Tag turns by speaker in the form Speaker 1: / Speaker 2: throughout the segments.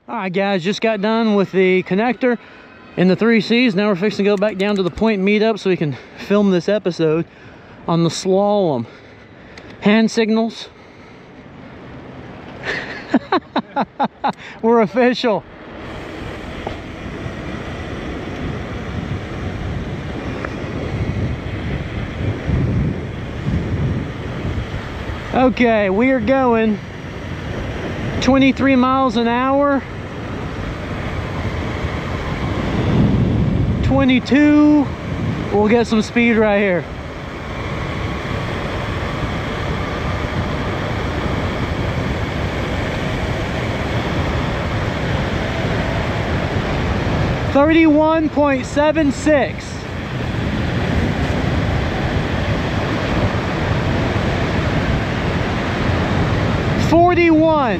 Speaker 1: All right, guys, just got done with the connector and the 3Cs. Now we're fixing to go back down to the point meetup so we can film this episode on the slalom. Hand signals. We're official. Okay, we are going 23 miles an hour. 22. We'll get some speed right here. $31.76. 41.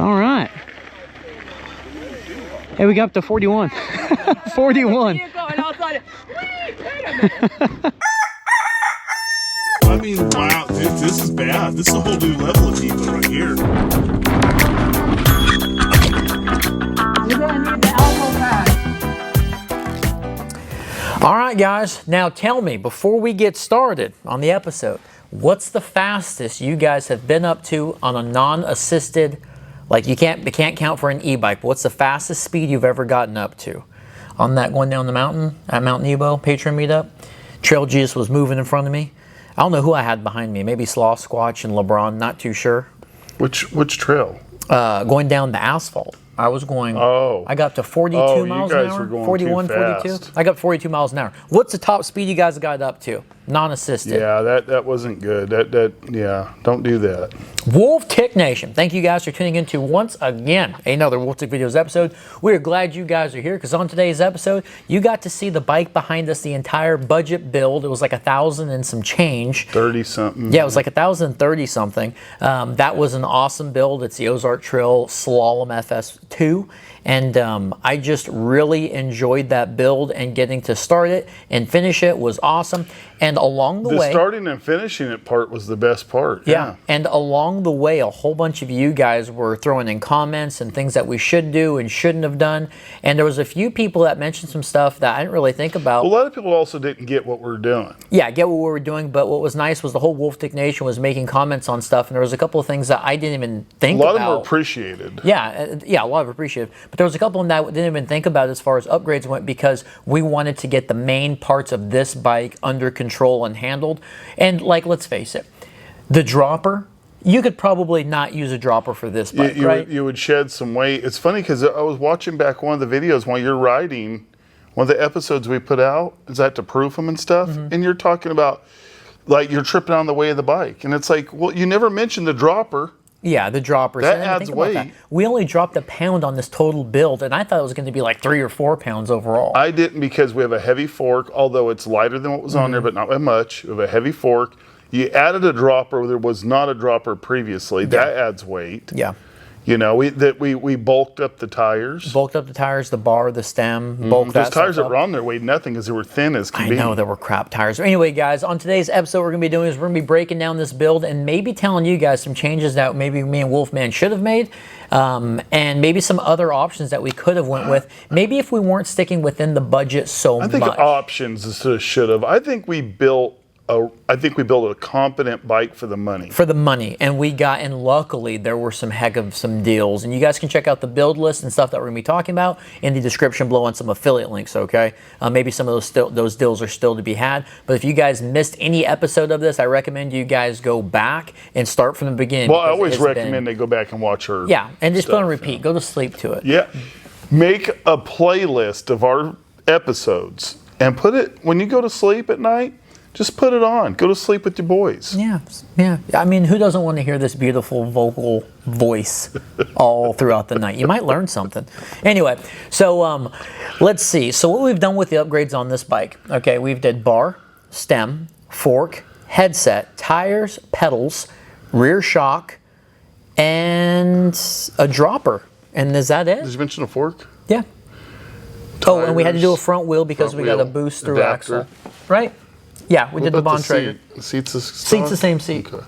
Speaker 1: All right. Hey, we got up to 41. 41.
Speaker 2: I mean, wow, this is bad. This is a whole new level of Evo right here.
Speaker 3: You're gonna need the elbow pad.
Speaker 4: All right, guys. Now tell me, before we get started on the episode, what's the fastest you guys have been up to on a non-assisted, like you can't count for an e-bike, but what's the fastest speed you've ever gotten up to? On that going down the mountain at Mount Nebo, Patron meetup, Trail Jesus was moving in front of me. I don't know who I had behind me. Maybe Sloth Squatch and LeBron, not too sure.
Speaker 2: Which trail?
Speaker 4: Going down the asphalt. I was going, I got to 42 miles an hour, 41, 42. I got 42 miles an hour. What's the top speed you guys got up to? Non-assisted.
Speaker 2: Yeah, that wasn't good. Yeah, don't do that.
Speaker 4: Wolf Tick Nation, thank you guys for tuning in to once again another Wolf Tick Videos episode. We're glad you guys are here because on today's episode, you got to see the bike behind us, the entire budget build. It was like 1,000 and some change.
Speaker 2: 30 something.
Speaker 4: Yeah, it was like 1,030 something. That was an awesome build. It's the Ozark Trail Slalom FS.2. And I just really enjoyed that build, and getting to start it and finish it was awesome. And along the way,
Speaker 2: the starting and finishing it part was the best part.
Speaker 4: Yeah. And along the way, a whole bunch of you guys were throwing in comments and things that we should do and shouldn't have done. And there was a few people that mentioned some stuff that I didn't really think about.
Speaker 2: A lot of people also didn't get what we're doing.
Speaker 4: Yeah, get what we were doing. But what was nice was the whole Wolf Tick Nation was making comments on stuff, and there was a couple of things that I didn't even think about.
Speaker 2: A lot of them were appreciated.
Speaker 4: Yeah, a lot of appreciated. But there was a couple of them that I didn't even think about as far as upgrades went, because we wanted to get the main parts of this bike under control and handled. And like, let's face it, the dropper, you could probably not use a dropper for this bike, right?
Speaker 2: You would shed some weight. It's funny because I was watching back one of the videos while you're riding, one of the episodes we put out, is that to proof them and stuff, and you're talking about like you're tripping on the way of the bike, and it's like, well, you never mentioned the dropper.
Speaker 4: Yeah, the droppers.
Speaker 2: That adds weight.
Speaker 4: That. We only dropped a pound on this total build, and I thought it was going to be like 3 or 4 pounds overall.
Speaker 2: I didn't, because we have a heavy fork, although it's lighter than what was on there, but not by much. We have a heavy fork. You added a dropper where there was not a dropper previously. That adds weight.
Speaker 4: Yeah.
Speaker 2: You know, we bulked up the tires.
Speaker 4: Bulked up the tires, the bar, the stem, bulked that
Speaker 2: Those tires that
Speaker 4: stuff
Speaker 2: were on there weighed nothing because they were thin as can be.
Speaker 4: I know, they were crap tires. Anyway, guys, on today's episode, what we're going to be doing is we're going to be breaking down this build and maybe telling you guys some changes that maybe me and Wolfman should have made, and maybe some other options that we could have went with. Maybe if we weren't sticking within the budget so much.
Speaker 2: I think options instead of should have. I think we built a competent bike for the money.
Speaker 4: For the money, and luckily there were some heck of some deals, and you guys can check out the build list and stuff that we're gonna be talking about in the description below on some affiliate links. Okay, maybe some of those deals are still to be had. But if you guys missed any episode of this, I recommend you guys go back and start from the beginning.
Speaker 2: Well, I always recommend they go back and watch her.
Speaker 4: Yeah, and just put on repeat. Go to sleep to it.
Speaker 2: Yeah, make a playlist of our episodes and put it when you go to sleep at night. Just put it on. Go to sleep with your boys.
Speaker 4: Yeah. I mean, who doesn't want to hear this beautiful vocal voice all throughout the night? You might learn something. Anyway, so let's see. So what we've done with the upgrades on this bike. Okay, we've did bar, stem, fork, headset, tires, pedals, rear shock, and a dropper. And is that it?
Speaker 2: Did you mention a fork?
Speaker 4: Yeah. Oh, and we had to do a
Speaker 2: tires,
Speaker 4: front wheel because
Speaker 2: front
Speaker 4: we got a
Speaker 2: wheel,
Speaker 4: boost through
Speaker 2: adapter.
Speaker 4: axle. Right? Yeah, we did the
Speaker 2: What about
Speaker 4: Bontrager.
Speaker 2: Seat's the
Speaker 4: Seat's the same seat.
Speaker 2: Okay.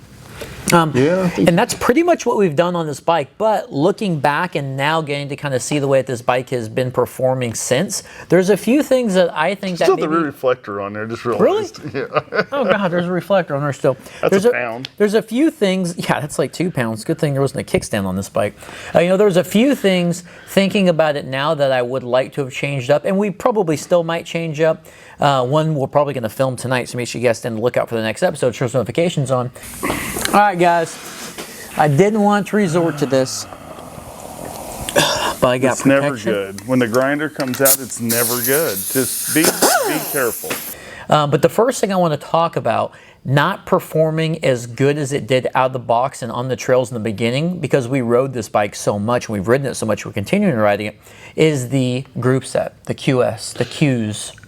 Speaker 4: Yeah,
Speaker 2: I think
Speaker 4: and that's pretty much what we've done on this bike. But looking back and now getting to kind of see the way that this bike has been performing since, there's a few things that I think
Speaker 2: still
Speaker 4: that
Speaker 2: the
Speaker 4: maybe...
Speaker 2: rear reflector on there. Just realized.
Speaker 4: Really?
Speaker 2: Yeah.
Speaker 4: Oh God, there's a reflector on there still.
Speaker 2: That's a pound.
Speaker 4: There's a few things. Yeah, that's like 2 pounds. Good thing there wasn't a kickstand on this bike. You know, there's a few things thinking about it now that I would like to have changed up, and we probably still might change up. One we're probably going to film tonight, so make sure you guys then look out for the next episode. Turn notifications on. All right, guys. I didn't want to resort to this, but I got
Speaker 2: It's
Speaker 4: protection.
Speaker 2: never good. When the grinder comes out, it's never good. Just be careful.
Speaker 4: But the first thing I want to talk about, not performing as good as it did out of the box and on the trails in the beginning, because we rode this bike so much and we've ridden it so much, we're continuing riding it, is the group set, the QS, the Qs.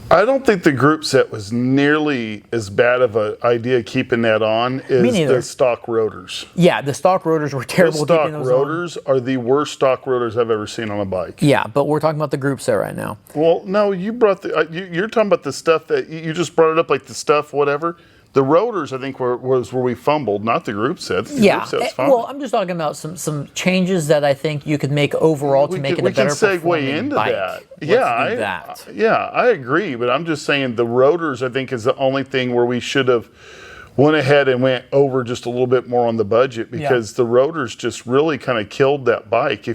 Speaker 2: I don't think the group set was nearly as bad of an idea keeping that on as the stock rotors.
Speaker 4: Yeah, the stock rotors were terrible.
Speaker 2: The stock rotors are the worst stock rotors I've ever seen on a bike.
Speaker 4: Yeah, but we're talking about the group set right now.
Speaker 2: Well, no, you brought the. You're talking about the stuff that you just brought it up, like the stuff, whatever. The rotors, I think, was where we fumbled, not the group sets. The
Speaker 4: Yeah,
Speaker 2: group set's fine.
Speaker 4: well, I'm just talking about some changes that I think you could make overall to make it a better performing
Speaker 2: into
Speaker 4: bike.
Speaker 2: that.
Speaker 4: Let's do that.
Speaker 2: I agree, but I'm just saying the rotors, I think, is the only thing where we should have went ahead and went over just a little bit more on the budget, because the rotors just really kind of killed that bike.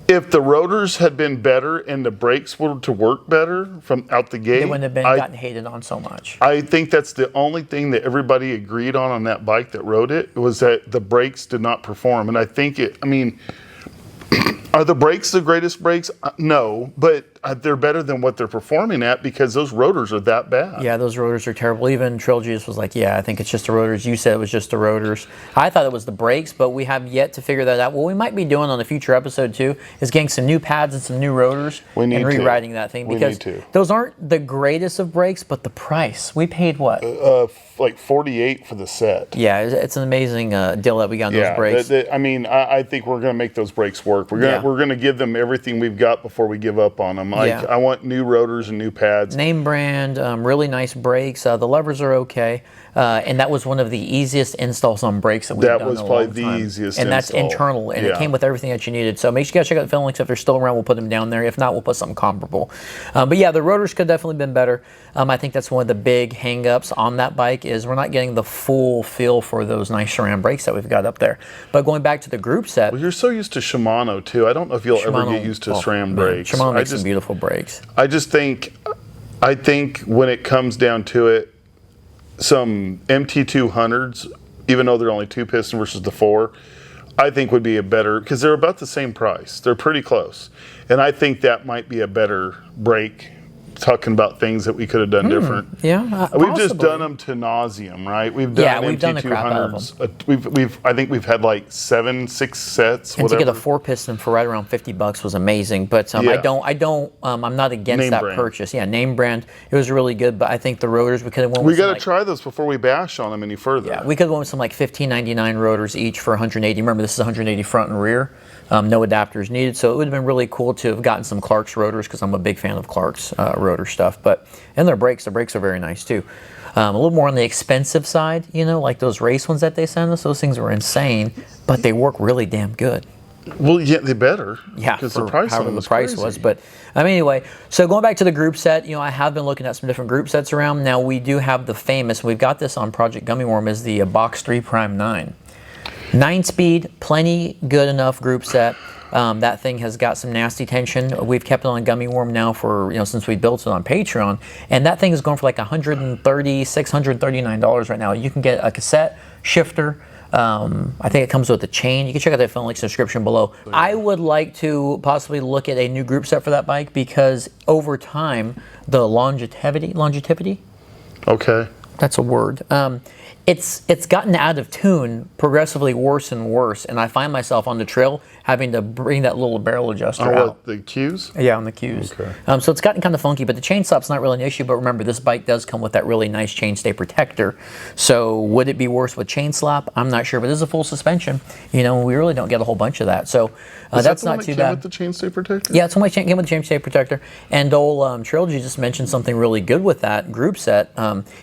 Speaker 2: If the rotors had been better and the brakes were to work better from out the gate,
Speaker 4: They wouldn't have been gotten hated on so much.
Speaker 2: I think that's the only thing that everybody agreed on that bike that rode it, was that the brakes did not perform. And I think are the brakes the greatest brakes? No, but they're better than what they're performing at, because those rotors are that bad.
Speaker 4: Yeah, those rotors are terrible. Even Trilogius was like, yeah, I think it's just the rotors. You said it was just the rotors. I thought it was the brakes, but we have yet to figure that out. What we might be doing on a future episode too is getting some new pads and some new rotors and rewriting that thing, because those aren't the greatest of brakes, but the price. We paid what?
Speaker 2: Like $48 for the set.
Speaker 4: Yeah, it's an amazing deal that we got on those brakes.
Speaker 2: I think we're going to make those brakes work. We're going to give them everything we've got before we give up on them. I want new rotors and new pads.
Speaker 4: Name brand, really nice brakes. The levers are okay. And that was one of the easiest installs on brakes that we've done in a long time.
Speaker 2: That was probably the easiest
Speaker 4: And that's internal, and it came with everything that you needed. So make sure you guys check out the film links. If they're still around, we'll put them down there. If not, we'll put something comparable. But yeah, the rotors could definitely been better. I think that's one of the big hang-ups on that bike, is we're not getting the full feel for those nice SRAM brakes that we've got up there. But going back to the group set.
Speaker 2: Well, you're so used to Shimano too. I don't know if you'll ever get used to SRAM brakes.
Speaker 4: Shimano makes some beautiful brakes.
Speaker 2: I think when it comes down to it, some MT200s, even though they're only 2-piston versus the 4, I think would be a better, because they're about the same price. They're pretty close. And I think that might be a better brake, talking about things that we could have done different.
Speaker 4: Yeah,
Speaker 2: we've just done them to nauseum, right? We've done
Speaker 4: we've done the crap out of
Speaker 2: them. I think we've had like 6 sets.
Speaker 4: And to get a 4-piston for right around $50 was amazing. But I'm not against that purchase. Yeah, name brand. It was really good, but I think the rotors we could have went with.
Speaker 2: We got to try those before we bash on them any further.
Speaker 4: Yeah, we could have went with some like $15.99 rotors each for 180. Remember, this is 180 front and rear. No adapters needed, so it would have been really cool to have gotten some Clark's rotors, because I'm a big fan of Clark's rotor stuff. And their brakes are very nice too. A little more on the expensive side, like those race ones that they send us. Those things were insane, but they work really damn good.
Speaker 2: Well, yeah, they better.
Speaker 4: Yeah,
Speaker 2: because
Speaker 4: for
Speaker 2: the price
Speaker 4: however the price was. But anyway, so going back to the group set, I have been looking at some different group sets around. Now we do have the famous. We've got this on Project Gummy Worm, is the Box 3 Prime 9. 9-speed, plenty good enough group set. That thing has got some nasty tension. We've kept it on Gummy Worm now for, since we built it on Patron. And that thing is going for like $136, $139 right now. You can get a cassette, shifter. I think it comes with a chain. You can check out that film link description below. I would like to possibly look at a new group set for that bike, because over time, the longevity.
Speaker 2: Okay.
Speaker 4: That's a word. It's gotten out of tune, progressively worse and worse, and I find myself on the trail having to bring that little barrel adjuster out.
Speaker 2: The cues?
Speaker 4: Yeah, on the cues.
Speaker 2: Okay.
Speaker 4: So it's gotten kind of funky, but the chain stop's not really an issue. But remember, this bike does come with that really nice chainstay protector. So would it be worse with chain slap? I'm not sure, but this is a full suspension. You know, we really don't get a whole bunch of that. So that's not too bad.
Speaker 2: With the chainstay protector?
Speaker 4: Yeah, it's only came with the chainstay protector. And old Trilogy just mentioned something really good with that group set.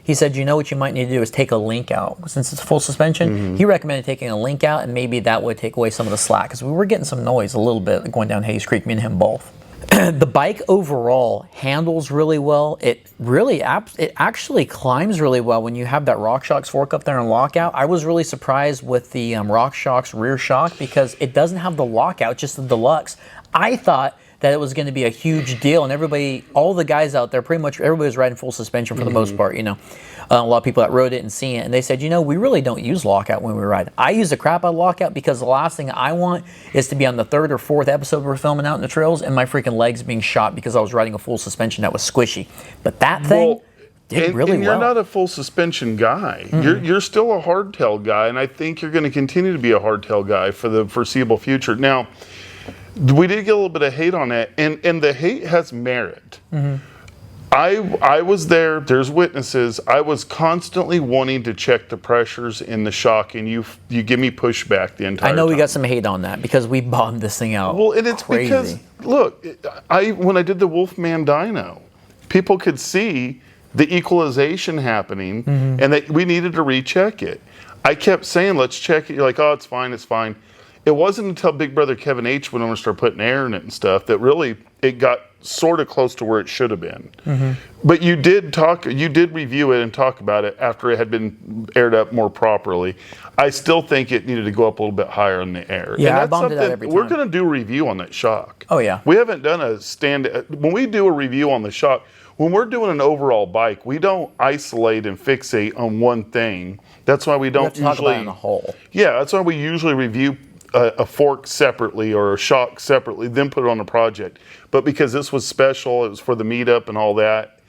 Speaker 4: He said, you know what you might need to do is take a link out. Since it's a full suspension, he recommended taking a link out, and maybe that would take away some of the slack, because we were getting some noise a little bit going down Hayes Creek, me and him both. The bike overall handles really well. It actually climbs really well when you have that RockShox fork up there and lockout. I was really surprised with the RockShox rear shock, because it doesn't have the lockout, just the Delux. I thought that it was going to be a huge deal, and everybody, all the guys out there, pretty much everybody was riding full suspension for the most part, you know. A lot of people that rode it and seen it, and they said, you know, we really don't use lockout when we ride. I use the crap out of lockout, because the last thing I want is to be on the 3rd or 4th episode we're filming out in the trails and my freaking legs being shot because I was riding a full suspension that was squishy. But that thing did really well.
Speaker 2: And you're not a full suspension guy. You're still a hardtail guy, and I think you're going to continue to be a hardtail guy for the foreseeable future. Now, we did get a little bit of hate on that, and the hate has merit. I was there, there's witnesses. I was constantly wanting to check the pressures in the shock, and you give me pushback the entire time.
Speaker 4: I know we got some hate on that because we bombed this thing out.
Speaker 2: Well, and it's because, look, when I did the Wolfman dyno, people could see the equalization happening, and that we needed to recheck it. I kept saying, let's check it. You're like, oh, it's fine, it's fine. It wasn't until Big Brother Kevin H went over and started putting air in it and stuff that really it got sort of close to where it should have been. But you did review it and talk about it after it had been aired up more properly. I still think it needed to go up a little bit higher in the air.
Speaker 4: Yeah,
Speaker 2: and
Speaker 4: I bombed it out every time.
Speaker 2: We're going to do a review on that shock.
Speaker 4: Oh, yeah.
Speaker 2: We haven't done when we do a review on the shock, when we're doing an overall bike, we don't isolate and fixate on one thing. That's why we don't usually
Speaker 4: talk about it in a whole.
Speaker 2: Yeah, that's why we usually review a fork separately or a shock separately, then put it on a project. But because this was special, it was for the meetup and all that,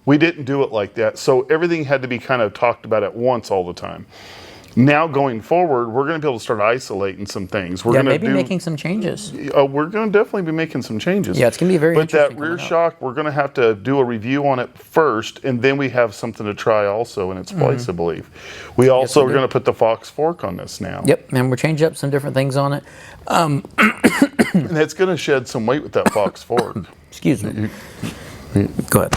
Speaker 2: we didn't do it like that. So everything had to be kind of talked about at once all the time. Now going forward, we're going to be able to start isolating some things. We're
Speaker 4: maybe making some changes.
Speaker 2: We're going to definitely be making some changes.
Speaker 4: Yeah, it's going to be very interesting.
Speaker 2: But that rear shock, we're going to have to do a review on it first, and then we have something to try also in its place, I believe. We also are going to put the Fox fork on this now.
Speaker 4: Yep, and we're changing up some different things on it.
Speaker 2: And it's going to shed some weight with that Fox fork.
Speaker 4: Excuse me. Go ahead.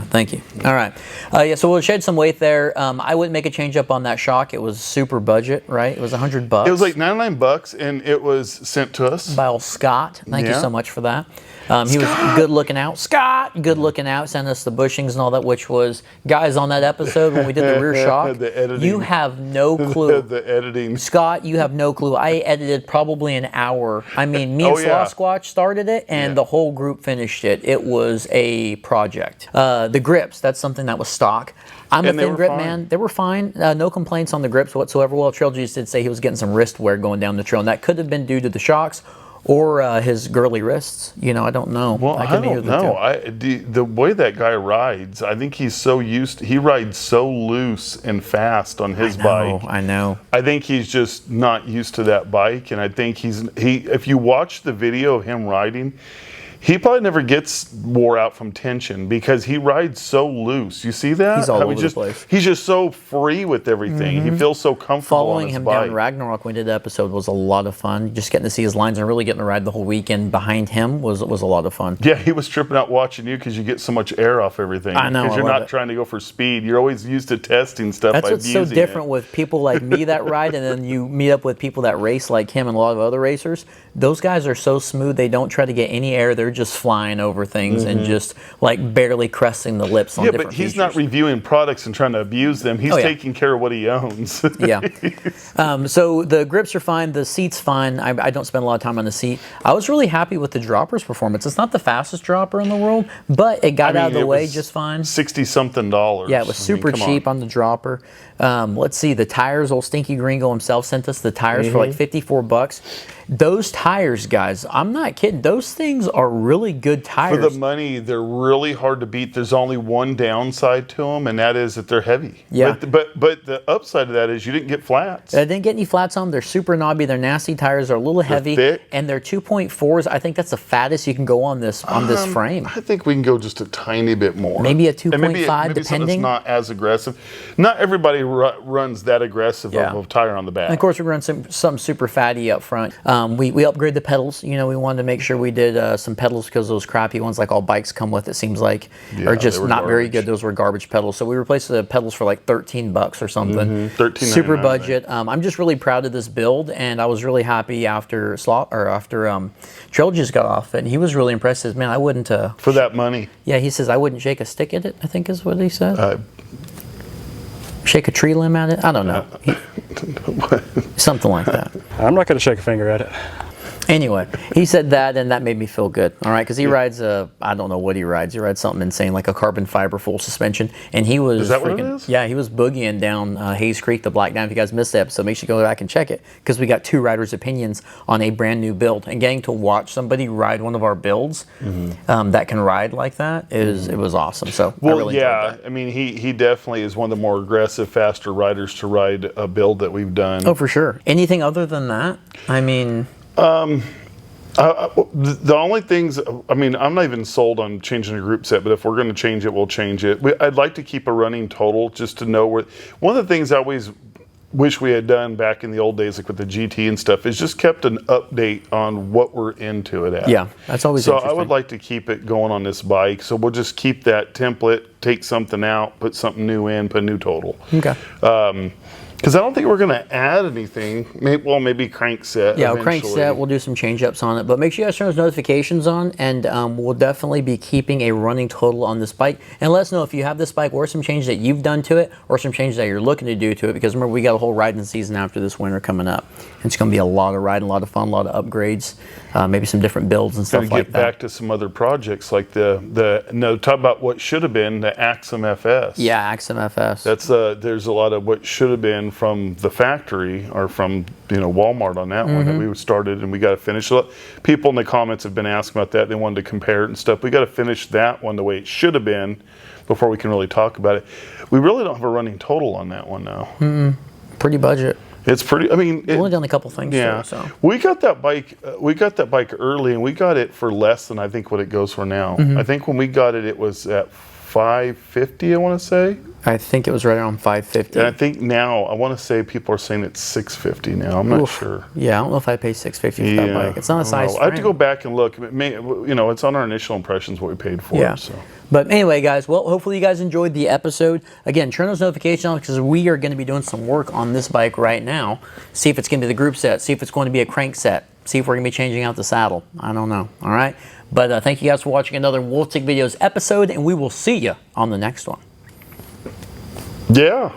Speaker 4: Thank you. All right. Yeah, so we'll shed some weight there. I wouldn't make a change up on that shock. It was super budget, right? It was $100.
Speaker 2: It was like $99, and it was sent to us
Speaker 4: by old Scott. Thank you so much for that. He was good looking out. Scott, good looking out. Sent us the bushings and all that, which was, guys, on that episode when we did the rear shock,
Speaker 2: the editing.
Speaker 4: You have no clue.
Speaker 2: The editing.
Speaker 4: Scott, you have no clue. I edited probably an hour. I mean, me and Squatch started it, and the whole group finished it. It was a project. The grips, that's something that was stock. I'm a thin grip man. They were fine. No complaints on the grips whatsoever. Well, Trail Juice did say he was getting some wrist wear going down the trail, and that could have been due to the shocks or his girly wrists. You know, I don't know.
Speaker 2: Well, I don't know. The way that guy rides, I think he's so he rides so loose and fast on his bike.
Speaker 4: I know.
Speaker 2: I think he's just not used to that bike, and I think if you watch the video of him riding, he probably never gets wore out from tension because he rides so loose. You see that?
Speaker 4: He's all over the place.
Speaker 2: He's just so free with everything. He feels so comfortable
Speaker 4: Following
Speaker 2: on his
Speaker 4: him
Speaker 2: bike.
Speaker 4: down Ragnarok when we did the episode was a lot of fun. Just getting to see his lines and really getting to ride the whole weekend behind him was a lot of fun.
Speaker 2: Yeah, he was tripping out watching you because you get so much air off everything.
Speaker 4: I know.
Speaker 2: Because you're not trying to go for speed. You're always used to testing stuff.
Speaker 4: That's what's so different with people like me that ride, and then you meet up with people that race like him and a lot of other racers. Those guys are so smooth. They don't try to get any air. They're just flying over things and just like barely cresting the lips on different
Speaker 2: but he's
Speaker 4: features.
Speaker 2: not reviewing products and trying to abuse them. He's taking care of what he owns.
Speaker 4: So the grips are fine. The seat's fine. I don't spend a lot of time on the seat. I was really happy with the dropper's performance. It's not the fastest dropper in the world, but it got out of the way just fine.
Speaker 2: $60-something.
Speaker 4: Yeah, it was super cheap on the dropper. Let's see, the tires, old Stinky Gringo himself sent us the tires for like $54. Those tires, guys, I'm not kidding. Those things are really good tires.
Speaker 2: For the money, they're really hard to beat. There's only one downside to them, and that is that they're heavy.
Speaker 4: Yeah.
Speaker 2: But the upside of that is you didn't get flats.
Speaker 4: I didn't get any flats on them. They're super knobby. They're nasty tires. They're a little heavy.
Speaker 2: Thick.
Speaker 4: And they're 2.4s. I think that's the fattest you can go on this frame.
Speaker 2: I think we can go just a tiny bit more.
Speaker 4: Maybe a
Speaker 2: And
Speaker 4: 2.5,
Speaker 2: maybe
Speaker 4: depending.
Speaker 2: something that's not as aggressive. Not everybody runs that aggressive of a tire on the back.
Speaker 4: And of course, we run some super fatty up front. We upgrade the pedals. You know, we wanted to make sure we did some pedals because those crappy ones, like all bikes come with, it seems like, are just not very good. Those were garbage pedals. So we replaced the pedals for like $13 or something. $13.99. Super budget. I'm just really proud of this build, and I was really happy after Trail just got off, and he was really impressed. He says, man, I wouldn't.
Speaker 2: For that money.
Speaker 4: Yeah, he says I wouldn't shake a stick at it, I think is what he said. Shake a tree limb at it? I don't know. Something like that.
Speaker 5: I'm not going to shake a finger at it.
Speaker 4: Anyway, he said that, and that made me feel good. All right, because he rides I don't know what he rides. He rides something insane, like a carbon fiber full suspension. And he was
Speaker 2: Is that what it is?
Speaker 4: Yeah, he was boogieing down Hayes Creek, the Black Down. If you guys missed the episode, make sure you go back and check it, because we got two riders' opinions on a brand new build. And getting to watch somebody ride one of our builds that can ride like that it was awesome. So I really enjoyed that.
Speaker 2: I mean, he definitely is one of the more aggressive, faster riders to ride a build that we've done.
Speaker 4: Oh, for sure. Anything other than that? I mean.
Speaker 2: The only things, I mean, I'm not even sold on changing the group set, but if we're going to change it, we'll change it. I'd like to keep a running total just to know where. One of the things I always wish we had done back in the old days, like with the GT and stuff, is just kept an update on what we're into it at.
Speaker 4: Yeah, that's always
Speaker 2: so
Speaker 4: interesting.
Speaker 2: I would like to keep it going on this bike. So we'll just keep that template, take something out, put something new in, put a new total.
Speaker 4: Okay.
Speaker 2: Because I don't think we're going to add anything. Maybe crankset.
Speaker 4: Yeah,
Speaker 2: eventually.
Speaker 4: crankset. We'll do some change-ups on it. But make sure you guys turn those notifications on, and we'll definitely be keeping a running total on this bike. And let us know if you have this bike, what are some changes that you've done to it, or some changes that you're looking to do to it. Because remember, we got a whole riding season after this winter coming up. And it's going to be a lot of riding, a lot of fun, a lot of upgrades, maybe some different builds and stuff like that.
Speaker 2: Get back to some other projects like talk about what should have been the Axum FS.
Speaker 4: Yeah, Axum FS.
Speaker 2: That's there's a lot of what should have been from the factory or from Walmart on that one that we started, and we got to finish it. People in the comments have been asking about that. They wanted to compare it and stuff. We got to finish that one the way it should have been before we can really talk about it. We really don't have a running total on that one now.
Speaker 4: Pretty budget.
Speaker 2: It's pretty. I mean,
Speaker 4: We've only done a couple things.
Speaker 2: Yeah,
Speaker 4: too, so.
Speaker 2: we got that bike. We got that bike early, and we got it for less than I think what it goes for now. I think when we got it, it was at $550. I want to say.
Speaker 4: I think it was right around $550.
Speaker 2: And I think now I want to say people are saying it's $650 now. I'm not sure.
Speaker 4: Yeah, I don't know if I pay $650 for that bike. It's not a size.
Speaker 2: I have to go back and look. It may, it's on our initial impressions what we paid for.
Speaker 4: Yeah.
Speaker 2: So.
Speaker 4: But anyway, guys, well, hopefully you guys enjoyed the episode. Again, turn those notifications on, because we are going to be doing some work on this bike right now. See if it's going to be the group set. See if it's going to be a crank set. See if we're going to be changing out the saddle. I don't know. All right. But thank you guys for watching another Wolf Tick Videos episode, and we will see you on the next one.
Speaker 2: Yeah.